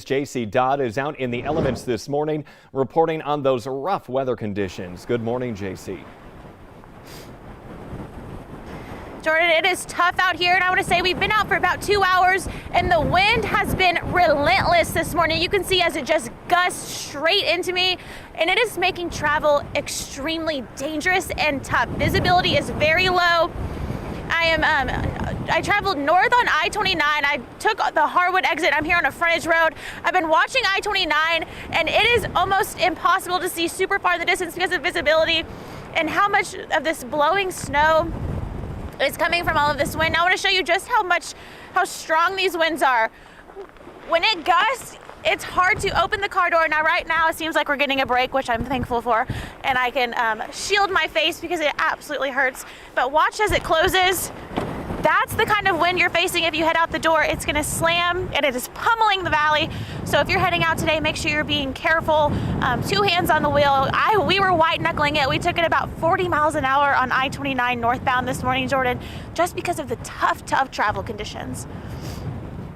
JC Dodd is out in the elements this morning, reporting on those rough weather conditions. Good morning, JC. Jordan, it is tough out here, and I want to say we've been out for about 2 hours, and the wind has been relentless this morning. You can see as it just gusts straight into me, and it is making travel extremely dangerous and tough. Visibility is very low. I traveled north on I-29. I took the Harwood exit. I'm here on a frontage road. I've been watching I-29, and it is almost impossible to see super far in the distance because of visibility and how much of this blowing snow is coming from all of this wind. Now, I want to show you just how strong these winds are. When it gusts, it's hard to open the car door. Now, right now, it seems like we're getting a break, which I'm thankful for, and I can shield my face because it absolutely hurts. But watch as it closes. That's the kind of wind you're facing if you head out the door. It's going to slam, and it is pummeling the valley. So if you're heading out today, make sure you're being careful. 2 hands on the wheel. We were white knuckling it. We took it about 40 miles an hour on I-29 northbound this morning, Jordan, just because of the tough travel conditions.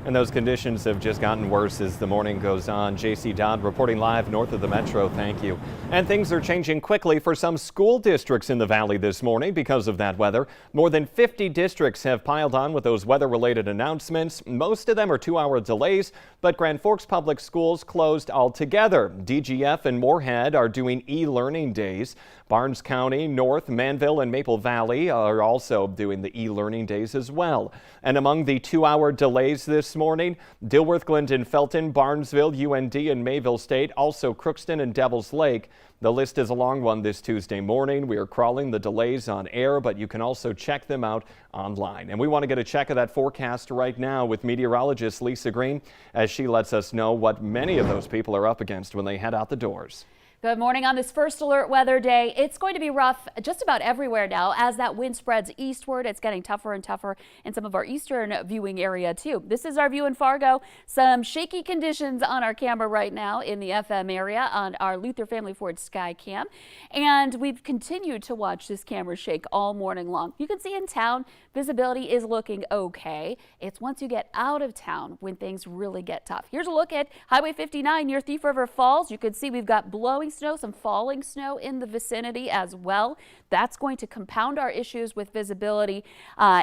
And those conditions have just gotten worse as the morning goes on. JC Dodd reporting live north of the metro. Thank you. And things are changing quickly for some school districts in the valley this morning because of that weather. More than 50 districts have piled on with those weather-related announcements. Most of them are 2-hour delays, but Grand Forks Public Schools closed altogether. DGF and Moorhead are doing e-learning days. Barnes County, North, Manville, and Maple Valley are also doing the e-learning days as well. And among the 2-hour delays this morning, Dilworth, Glendon, Felton, Barnesville, UND, and Mayville State, also Crookston and Devils Lake. The list is a long one this Tuesday morning. We are crawling the delays on air, but you can also check them out online. And we want to get a check of that forecast right now with meteorologist Lisa Green as she lets us know what many of those people are up against when they head out the doors. Good morning on this first alert weather day. It's going to be rough just about everywhere now as that wind spreads eastward. It's getting tougher and tougher in some of our eastern viewing area too. This is our view in Fargo. Some shaky conditions on our camera right now in the FM area on our Luther Family Ford Skycam. And we've continued to watch this camera shake all morning long. You can see in town visibility is looking okay. It's once you get out of town when things really get tough. Here's a look at Highway 59 near Thief River Falls. You can see we've got blowing snow, some falling snow in the vicinity as well. That's going to compound our issues with visibility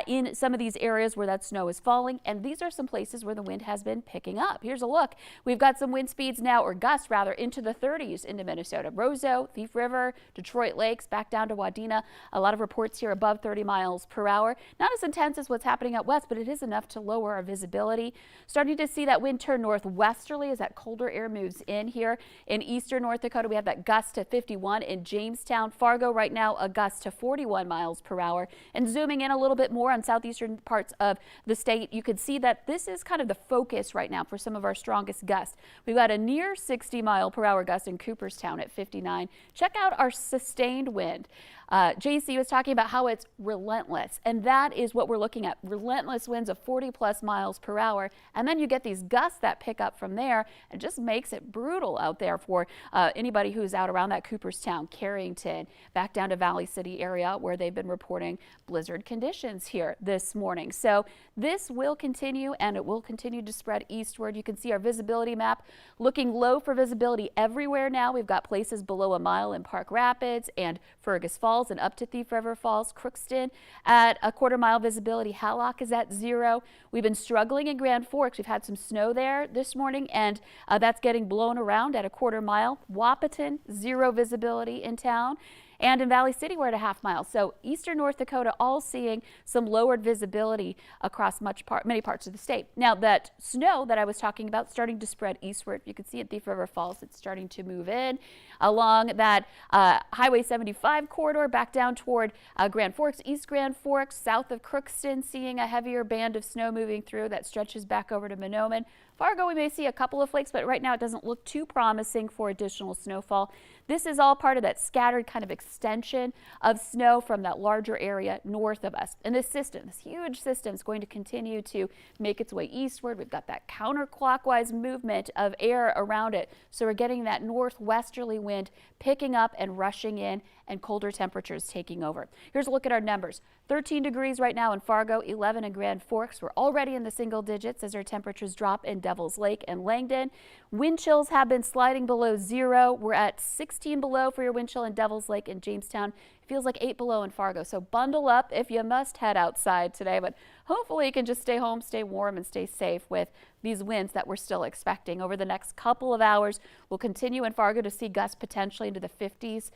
in some of these areas where that snow is falling. And these are some places where the wind has been picking up. Here's a look. We've got some wind speeds now, or gusts rather, into the 30s into Minnesota. Roseau, Thief River, Detroit Lakes, back down to Wadena. A lot of reports here above 30 miles per hour. Not as intense as what's happening out west, but it is enough to lower our visibility. Starting to see that wind turn northwesterly as that colder air moves in here. In eastern North Dakota, we have that gust to 51 in Jamestown. Fargo right now, a gust to 41 miles per hour. And zooming in a little bit more on southeastern parts of the state, you can see that this is kind of the focus right now for some of our strongest gusts. We've got a near 60 mile per hour gust in Cooperstown at 59. Check out our sustained wind. JC was talking about how it's relentless, and that is what we're looking at. Relentless winds of 40+ miles per hour, and then you get these gusts that pick up from there. It just makes it brutal out there for anybody who's out around that Cooperstown, Carrington, back down to Valley City area where they've been reporting blizzard conditions here this morning. So this will continue, and it will continue to spread eastward. You can see our visibility map looking low for visibility everywhere now. We've got places below a mile in Park Rapids and Fergus Falls and up to Thief River Falls. Crookston at a 1/4 mile visibility. Hallock is at 0. We've been struggling in Grand Forks. We've had some snow there this morning, and that's getting blown around at a 1/4 mile. Wahpeton, 0 visibility in town. And in Valley City, we're at a 1/2 mile. So eastern North Dakota all seeing some lowered visibility across many parts of the state. Now that snow that I was talking about starting to spread eastward. You can see at Thief River Falls, it's starting to move in along that Highway 75 corridor back down toward Grand Forks, East Grand Forks, south of Crookston, seeing a heavier band of snow moving through that stretches back over to Mahnomen. Fargo, we may see a couple of flakes, but right now it doesn't look too promising for additional snowfall. This is all part of that scattered kind of extension of snow from that larger area north of us. And this system, this huge system, is going to continue to make its way eastward. We've got that counterclockwise movement of air around it. So we're getting that northwesterly wind picking up and rushing in, and colder temperatures taking over. Here's a look at our numbers. 13 degrees right now in Fargo, 11 in Grand Forks. We're already in the single digits as our temperatures drop in Devils Lake and Langdon. Wind chills have been sliding below 0. We're at 16 below for your wind chill in Devils Lake and Jamestown. It feels like 8 below in Fargo. So bundle up if you must head outside today, but hopefully you can just stay home, stay warm, and stay safe with these winds that we're still expecting. Over the next couple of hours, we'll continue in Fargo to see gusts potentially into the 50s,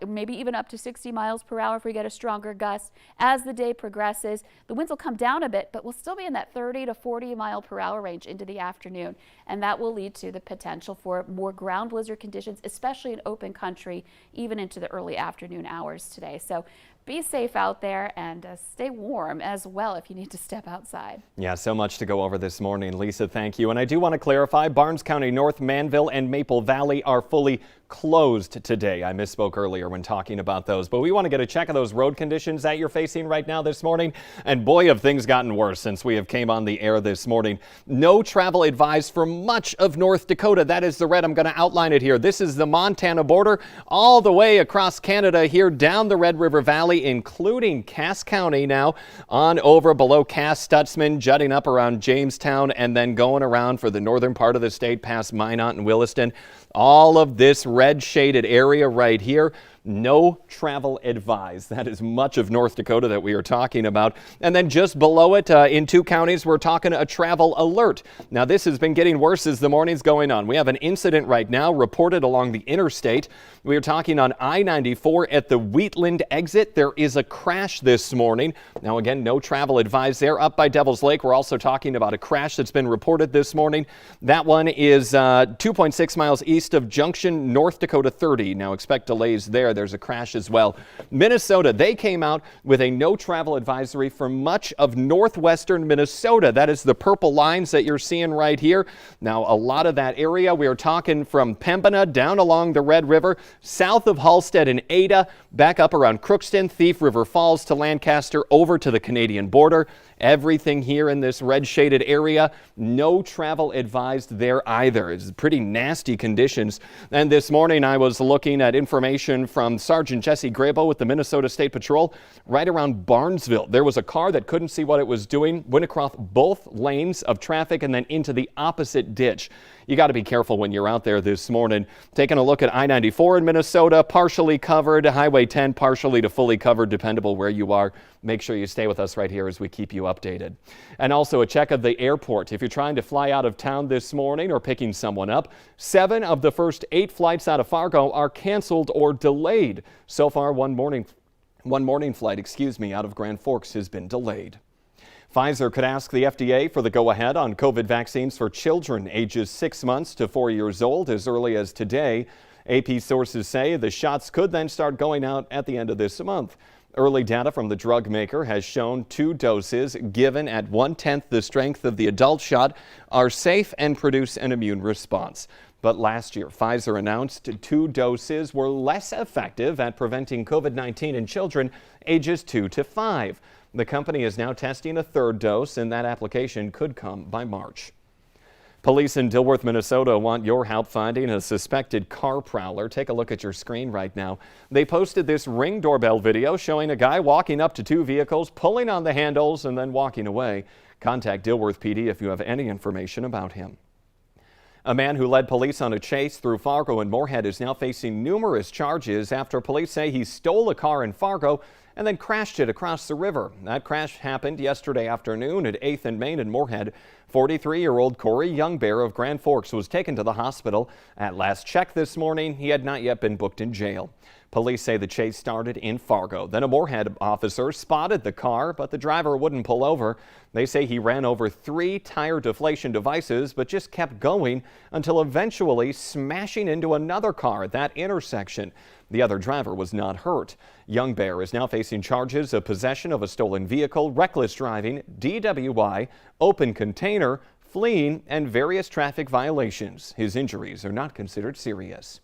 maybe even up to 60 miles per hour if we get a stronger gust. As the day progresses, the winds will come down a bit, but we'll still be in that 30 to 40 mile per hour range into the afternoon. And that will lead to the potential for more ground blizzard conditions, especially in open country, even into the early afternoon hours today. So be safe out there and stay warm as well if you need to step outside. Yeah, so much to go over this morning. Lisa, thank you. And I do want to clarify, Barnes County, North Manville and Maple Valley are fully closed today. I misspoke earlier when talking about those, but we want to get a check of those road conditions that you're facing right now this morning. And boy, have things gotten worse since we have came on the air this morning. No travel advised for much of North Dakota. That is the red. I'm going to outline it here. This is the Montana border all the way across Canada here down the Red River Valley, including Cass County now on over below Cass, Stutzman, jutting up around Jamestown, and then going around for the northern part of the state past Minot and Williston. All of this red shaded area right here. No travel advised. That is much of North Dakota that we are talking about. And then just below it, in 2 counties, we're talking a travel alert. Now, this has been getting worse as the morning's going on. We have an incident right now reported along the interstate. We are talking on I-94 at the Wheatland exit. There is a crash this morning. Now, again, no travel advised there. Up by Devils Lake, we're also talking about a crash that's been reported this morning. That one is 2.6 miles east of Junction, North Dakota 30. Now, expect delays there. There's a crash as well. Minnesota, they came out with a no travel advisory for much of northwestern Minnesota. That is the purple lines that you're seeing right here. Now, a lot of that area, we are talking from Pembina down along the Red River, south of Halstead and Ada, back up around Crookston, Thief River Falls to Lancaster, over to the Canadian border. Everything here in this red shaded area, no travel advised there either. It's pretty nasty conditions. And this morning I was looking at information from Sergeant Jesse Grabo with the Minnesota State Patrol right around Barnesville. There was a car that couldn't see what it was doing, went across both lanes of traffic and then into the opposite ditch. You got to be careful when you're out there this morning. Taking a look at I-94 in Minnesota, partially covered. Highway 10, partially to fully covered, dependable where you are. Make sure you stay with us right here as we keep you updated. And also a check of the airport. If you're trying to fly out of town this morning or picking someone up, 7 of the first 8 flights out of Fargo are canceled or delayed. So far, one morning flight, out of Grand Forks has been delayed. Pfizer could ask the FDA for the go-ahead on COVID vaccines for children ages 6 months to 4 years old as early as today. AP sources say the shots could then start going out at the end of this month. Early data from the drug maker has shown 2 doses given at 1/10 the strength of the adult shot are safe and produce an immune response. But last year, Pfizer announced 2 doses were less effective at preventing COVID-19 in children ages 2 to 5. The company is now testing a 3rd dose, and that application could come by March. Police in Dilworth, Minnesota want your help finding a suspected car prowler. Take a look at your screen right now. They posted this Ring doorbell video showing a guy walking up to 2 vehicles, pulling on the handles, and then walking away. Contact Dilworth PD if you have any information about him. A man who led police on a chase through Fargo and Moorhead is now facing numerous charges after police say he stole a car in Fargo and then crashed it across the river. That crash happened yesterday afternoon at 8th and Main in Moorhead. 43-year-old Corey Youngbear of Grand Forks was taken to the hospital. At last check this morning, he had not yet been booked in jail. Police say the chase started in Fargo. Then a Moorhead officer spotted the car, but the driver wouldn't pull over. They say he ran over 3 tire deflation devices, but just kept going until eventually smashing into another car at that intersection. The other driver was not hurt. Youngbear is now facing charges of possession of a stolen vehicle, reckless driving, DWI, open container, fleeing, and various traffic violations. His injuries are not considered serious.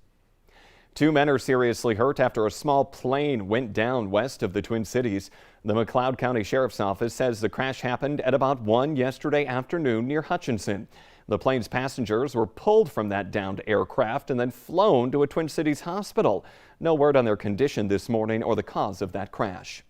2 men are seriously hurt after a small plane went down west of the Twin Cities. The McLeod County Sheriff's Office says the crash happened at about 1 yesterday afternoon near Hutchinson. The plane's passengers were pulled from that downed aircraft and then flown to a Twin Cities hospital. No word on their condition this morning or the cause of that crash.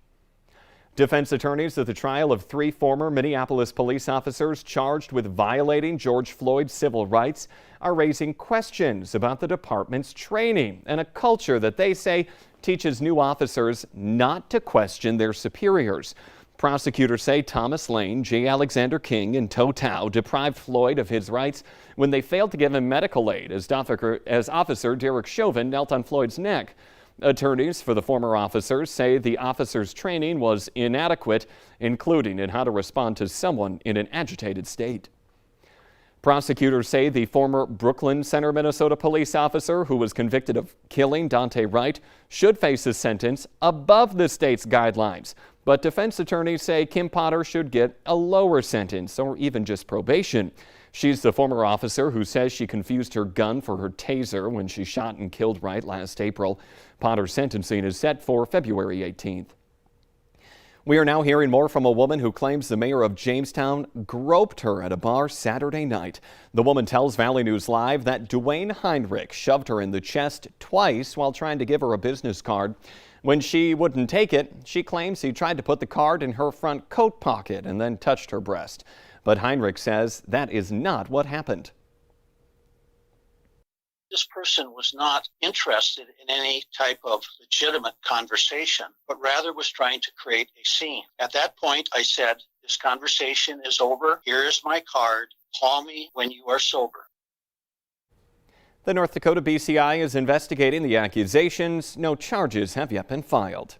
Defense attorneys at the trial of 3 former Minneapolis police officers charged with violating George Floyd's civil rights are raising questions about the department's training and a culture that they say teaches new officers not to question their superiors. Prosecutors say Thomas Lane, J. Alexander King, and Toe Tao deprived Floyd of his rights when they failed to give him medical aid as Officer Derek Chauvin knelt on Floyd's neck. Attorneys for the former officers say the officers' training was inadequate, including in how to respond to someone in an agitated state. Prosecutors say the former Brooklyn Center, Minnesota police officer who was convicted of killing Dante Wright should face a sentence above the state's guidelines. But defense attorneys say Kim Potter should get a lower sentence or even just probation. She's the former officer who says she confused her gun for her taser when she shot and killed Wright last April. Potter's sentencing is set for February 18th. We are now hearing more from a woman who claims the mayor of Jamestown groped her at a bar Saturday night. The woman tells Valley News Live that Dwayne Heinrich shoved her in the chest twice while trying to give her a business card. When she wouldn't take it, she claims he tried to put the card in her front coat pocket and then touched her breast. But Heinrich says that is not what happened. This person was not interested in any type of legitimate conversation, but rather was trying to create a scene. At that point, I said, "This conversation is over. Here is my card. Call me when you are sober." The North Dakota BCI is investigating the accusations. No charges have yet been filed.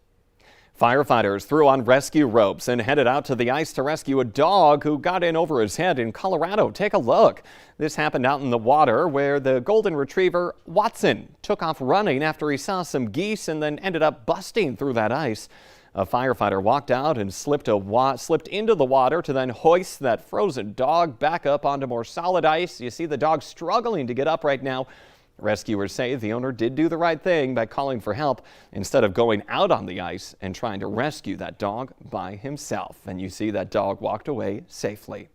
Firefighters threw on rescue ropes and headed out to the ice to rescue a dog who got in over his head in Colorado. Take a look. This happened out in the water where the golden retriever Watson took off running after he saw some geese and then ended up busting through that ice. A firefighter walked out and slipped into the water to then hoist that frozen dog back up onto more solid ice. You see the dog struggling to get up right now. Rescuers say the owner did do the right thing by calling for help instead of going out on the ice and trying to rescue that dog by himself. And you see that dog walked away safely.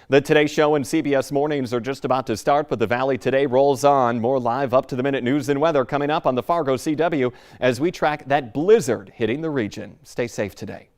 The Today Show and CBS Mornings are just about to start, but the Valley Today rolls on. More live up-to-the-minute news and weather coming up on the Fargo CW as we track that blizzard hitting the region. Stay safe today.